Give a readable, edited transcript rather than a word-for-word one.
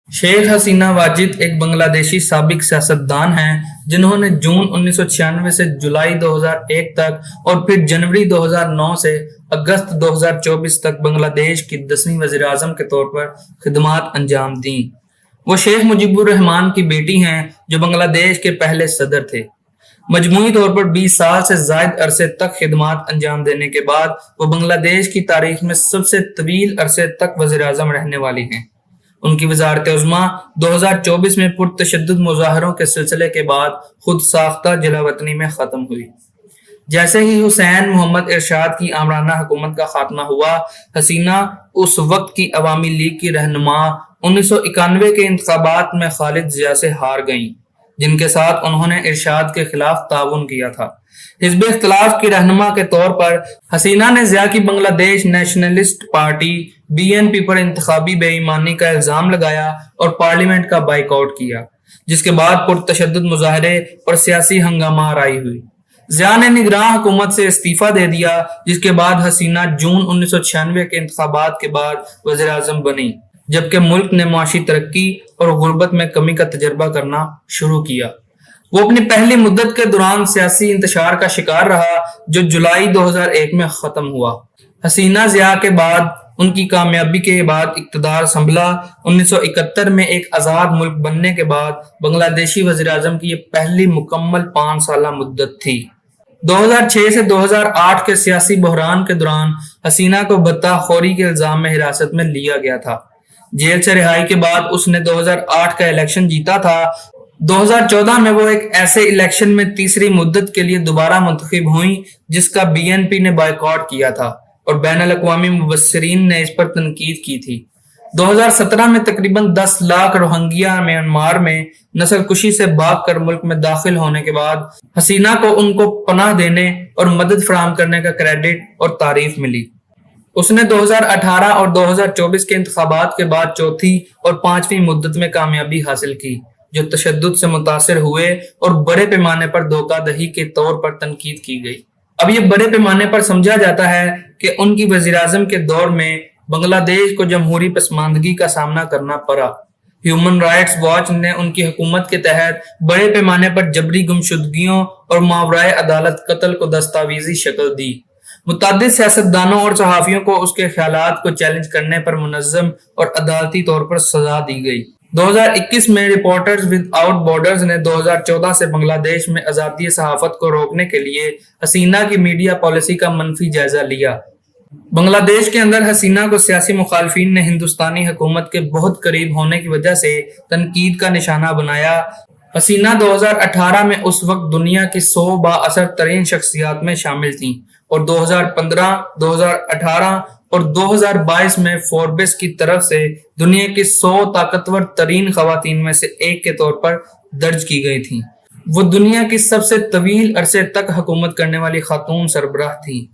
शेख हसीना वाजिद एक बांग्लादेशी साबिक सियासतदान हैं जिन्होंने जून 1996 से जुलाई 2001 तक और फिर जनवरी 2009 से अगस्त 2024 तक बांग्लादेश की 10वीं वज़ीर-ए-आज़म के तौर पर खिदमात अंजाम दी। वो शेख मुजीबुर रहमान की बेटी हैं जो बांग्लादेश के पहले सदर थे। मजमूई तौर पर 20 साल से जायद अरसे तक खिदमात अंजाम देने के बाद वो बांग्लादेश की तारीख में सबसे तवील अरसे तक वज़ीर-ए-आज़म रहने वाली हैं। उनकी वज़ारत-ए-उज़्मा 2024 में पुरतशद्दुद मुज़ाहरों के सिलसिले के बाद खुद साख्ता जलावतनी में खत्म हुई। जैसे ही हुसैन मोहम्मद इरशाद की आमराना हुकूमत का खात्मा हुआ, हसीना उस वक्त की अवामी लीग की रहनुमा 1991 के इंतखाबात में खालिद जिया से हार गईं, जिनके साथ उन्होंने इरशाद के खिलाफ ताउन किया था। हिज़्ब इख्तिलाफ की रहनुमा के तौर पर हसीना ने जिया की बांग्लादेश नेशनलिस्ट पार्टी BNP पर इंतखाबी बेईमानी का इल्जाम लगाया और पार्लियामेंट का बाइकआउट किया, जिसके बाद पुरतशद्दुद मुजाहरे और सियासी हंगामा आराई हुई। जिया ने निगरान हुकूमत से इस्तीफा दे दिया, जिसके बाद हसीना जून 1996 के इंतखाबात के बाद वज़ीर आज़म बनी, जबकि मुल्क ने मुआशी तरक्की और गुर्बत में कमी का तजर्बा करना शुरू किया। वो अपनी पहली मुद्दत के दौरान सियासी इंतशार का शिकार रहा, जो जुलाई 2001 में खत्म हुआ। हसीना जिया के बाद उनकी कामयाबी के बाद इक़्तिदार संभला। 1971 में एक आज़ाद मुल्क बनने के बाद बांग्लादेशी वज़ीर आज़म की ये पहली मुकम्मल 5 साला मुद्दत थी। 2006 से 2008 के सियासी बहरान के दौरान हसीना को बत्ताखोरी के इल्जाम में हिरासत में लिया गया था। जेल से रिहाई के बाद उसने 2008 का इलेक्शन जीता था। 2014 में वो एक ऐसे इलेक्शन में तीसरी मुद्दत के लिए दोबारा मुंतखब हुई जिसका BNP ने बायकॉट किया था और बैनुल अक़वामी मुबस्सिरीन ने इस पर तनकीद की थी। 2017 में तकरीबन 10 लाख रोहिंग्या म्यांमार में नस्लकुशी से भागकर मुल्क में दाखिल होने के बाद हसीना को उनको पनाह देने और मदद फराहम करने का क्रेडिट और तारीफ मिली। उसने 2018 और 2024 के इंतखाबात के बाद चौथी और 5वीं मुद्दत में कामयाबी हासिल की, जो तशद्दुद से मुतासिर हुए और बड़े पैमाने पर धोखाधड़ी के तौर पर तनकीद की गई। अब ये बड़े पैमाने पर समझा जाता है कि उनकी वज़ीर-ए-आज़म के दौर में बांग्लादेश को जमहूरी पसमानदगी का सामना करना पड़ा। ह्यूमन राइट्स वॉच ने उनकी हुकूमत के तहत बड़े पैमाने पर जबरी गुमशुदगियों और मावराए अदालत कत्ल को दस्तावेजी शक्ल दी। मुतअद्दिद सियासतदानों और सहाफ़ियों को उसके ख्यालात को चैलेंज करने पर मुनज़्ज़म और अदालती तौर पर सजा दी गई। 2021 में रिपोर्टर्स विदाउट बॉर्डर्स ने 2014 से बांग्लादेश में आज़ादी सहाफ़त को रोकने के लिए हसीना की मीडिया पॉलिसी का मनफी जायजा लिया। बांग्लादेश के अंदर हसीना को सियासी मुखालफिन ने हिंदुस्तानी हुकूमत के बहुत करीब होने की वजह से तनकीद का निशाना बनाया। हसीना 2018 में उस वक्त दुनिया की 100 बाअसर तरीन शख्सियात में शामिल थीं और 2015, 2018 और 2022 में फोर्ब्स की तरफ से दुनिया की 100 ताकतवर तरीन खवातीन में से एक के तौर पर दर्ज की गई थीं। वो दुनिया की सबसे तवील अरसे तक हुकूमत करने वाली खातून सरबराह थीं।